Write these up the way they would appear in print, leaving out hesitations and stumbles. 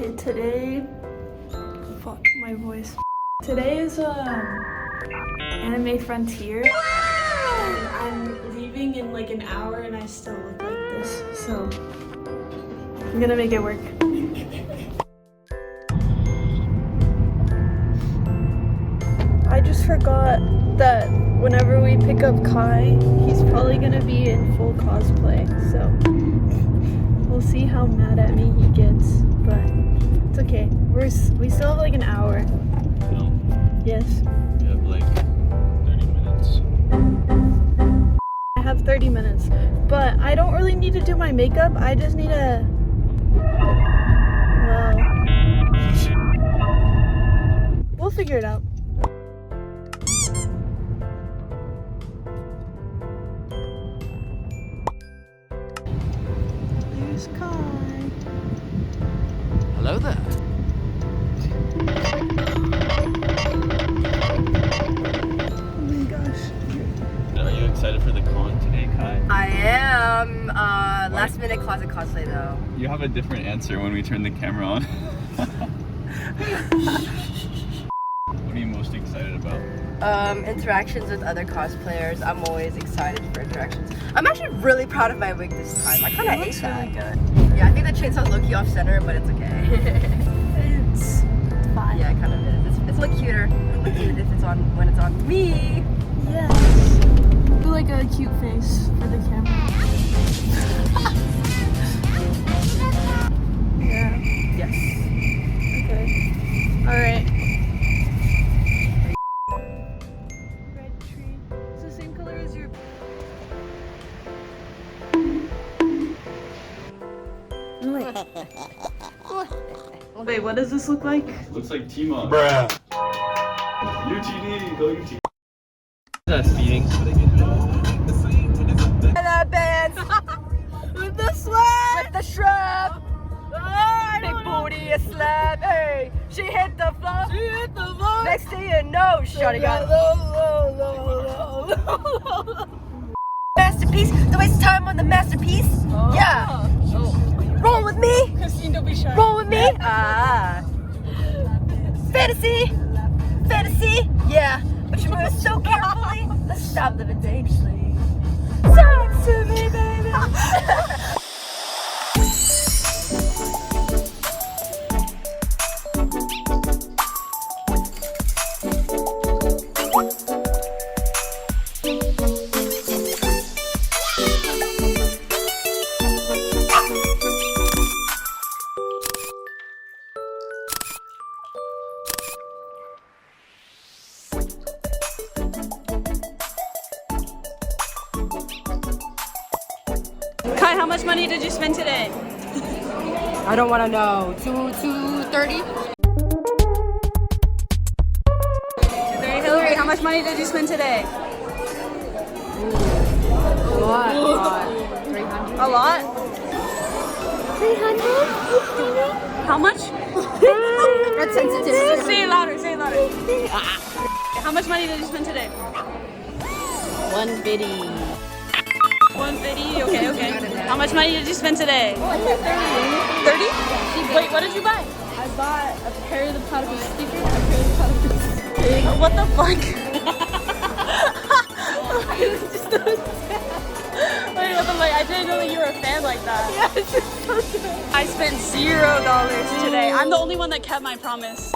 Okay, today, fuck my voice. Today is Anime Frontier, and I'm leaving in like an hour and I still look like this, so I'm gonna make it work. I just forgot that whenever we pick up Kai, he's probably gonna be in full cosplay, so we'll see how mad at me he gets, but it's okay. We still have like an hour. No. Yes. We have like 30 minutes. I have 30 minutes, but I don't really need to do my makeup. I just need to, well, we'll figure it out. There's Kai. Hello there. Oh my gosh. Are you excited for the con today, Kai? I am. Last minute closet cosplay though. You have a different answer when we turn the camera on. What are you most excited about? Interactions with other cosplayers. I'm always excited for interactions. I'm actually really proud of my wig this time. I kind of ate that. Really good. Yeah, I think the chainsaw's low-key off center, but it's okay. It's fine. Yeah, it kind of is. It's a little cuter. If it's on when it's on me. Yes. Do like a cute face for the camera. Yeah. Yes. Okay. All right. Red tree. It's the same color as your. Wait, what does this look like? Looks like T-Mon. Bruh. UTD, go UTD. That's feeding. Hello, bands. With the sweat! With the shrub. Big booty, a slap. Hey, she hit the floor. She hit the floor. Next thing you know, shawty got masterpiece. Don't waste time on the masterpiece. Oh. Yeah. Roll with me. Kristine, don't be shy. Roll with me. Ah. Fantasy. Fantasy. Yeah. But you move so carefully. Let's stop living dangerously. Talk to me, baby. Kai, how much money did you spend today? I don't want to know. 230. Hillary, how much money did you spend today? A lot. 300. A lot? 300? How much? That's sensitive. Say it louder, say it louder. How much money did you spend today? 150. 150, okay. How much money did you spend today? 30? Wait, what did you buy? I bought a pair of the platypus sticker, a pair of the platypus pig. What the fuck? Wait, what the fuck? I didn't know that you were a fan like that. Yeah, it's just so good. I spent $0 today. I'm the only one that kept my promise.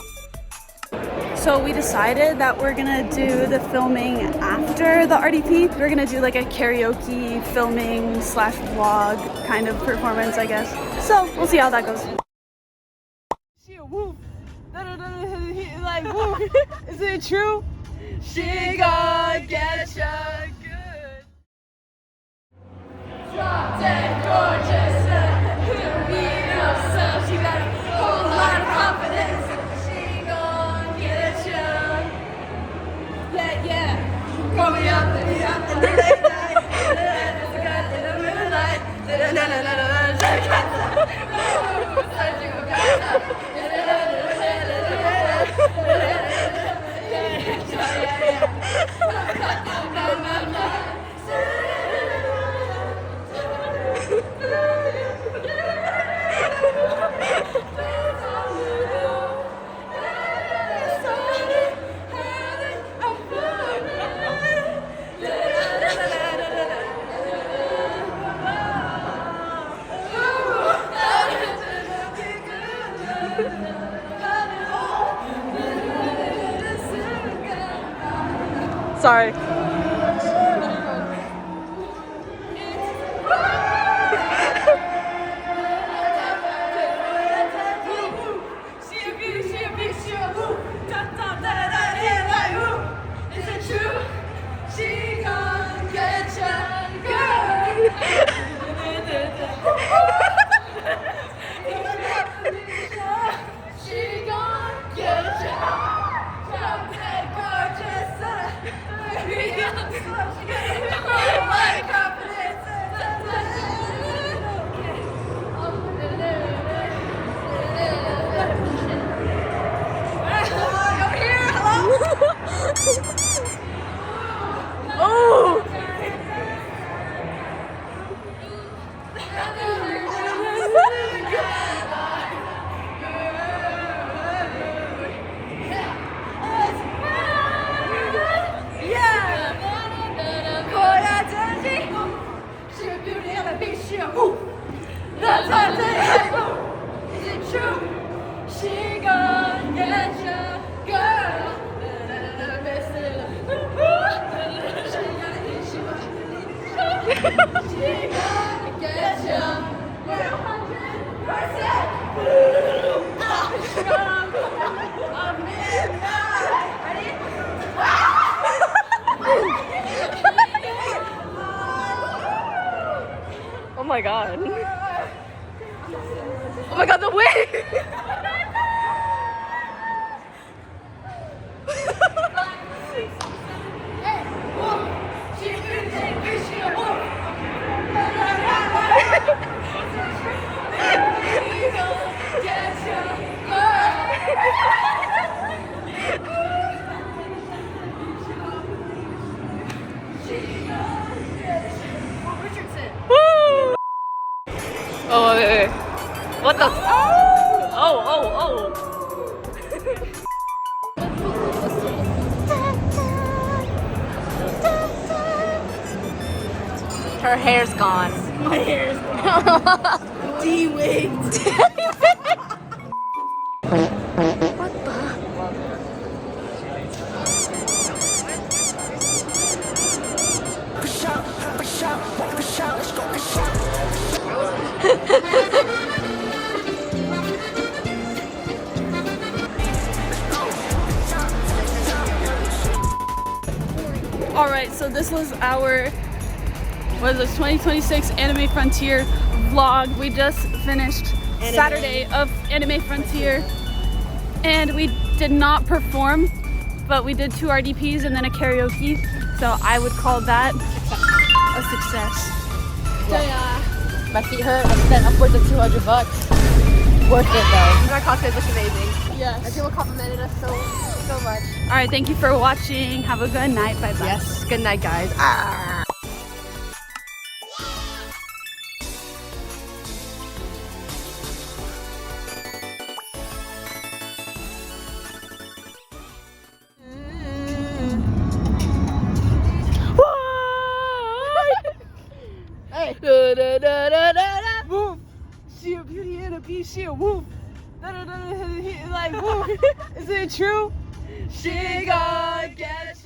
So we decided that we're gonna do the filming after the RDP. We're gonna do like a karaoke filming / vlog kind of performance, I guess. So we'll see how that goes. She a woo. Like woo. Is it true? She gon' get ya good. Drop dead gorgeous, being herself. She got a whole lot of confidence. She gon' get ya. Yeah. Call me up in the late night. In the moonlight. Sorry. Oh my god. Oh my god, the wig! Oh, wait. What the? Oh. Her hair's gone. My hair's gone. De-wigged. What the? All right, so this was our 2026 Anime Frontier vlog. We just finished Saturday of Anime Frontier, and we did not perform, but we did 2 RDPs and then a karaoke. So I would call that a success. Yeah. My feet hurt. I spent upwards of $200. Worth it though. Our costumes look amazing. Yes. And people complimented us so much. All right, thank you for watching. Have a good night. Bye bye. Yes. Good night, guys. Hey. Woof. She a beauty and a beast. She a woof. Like woof. Is it true? She gonna get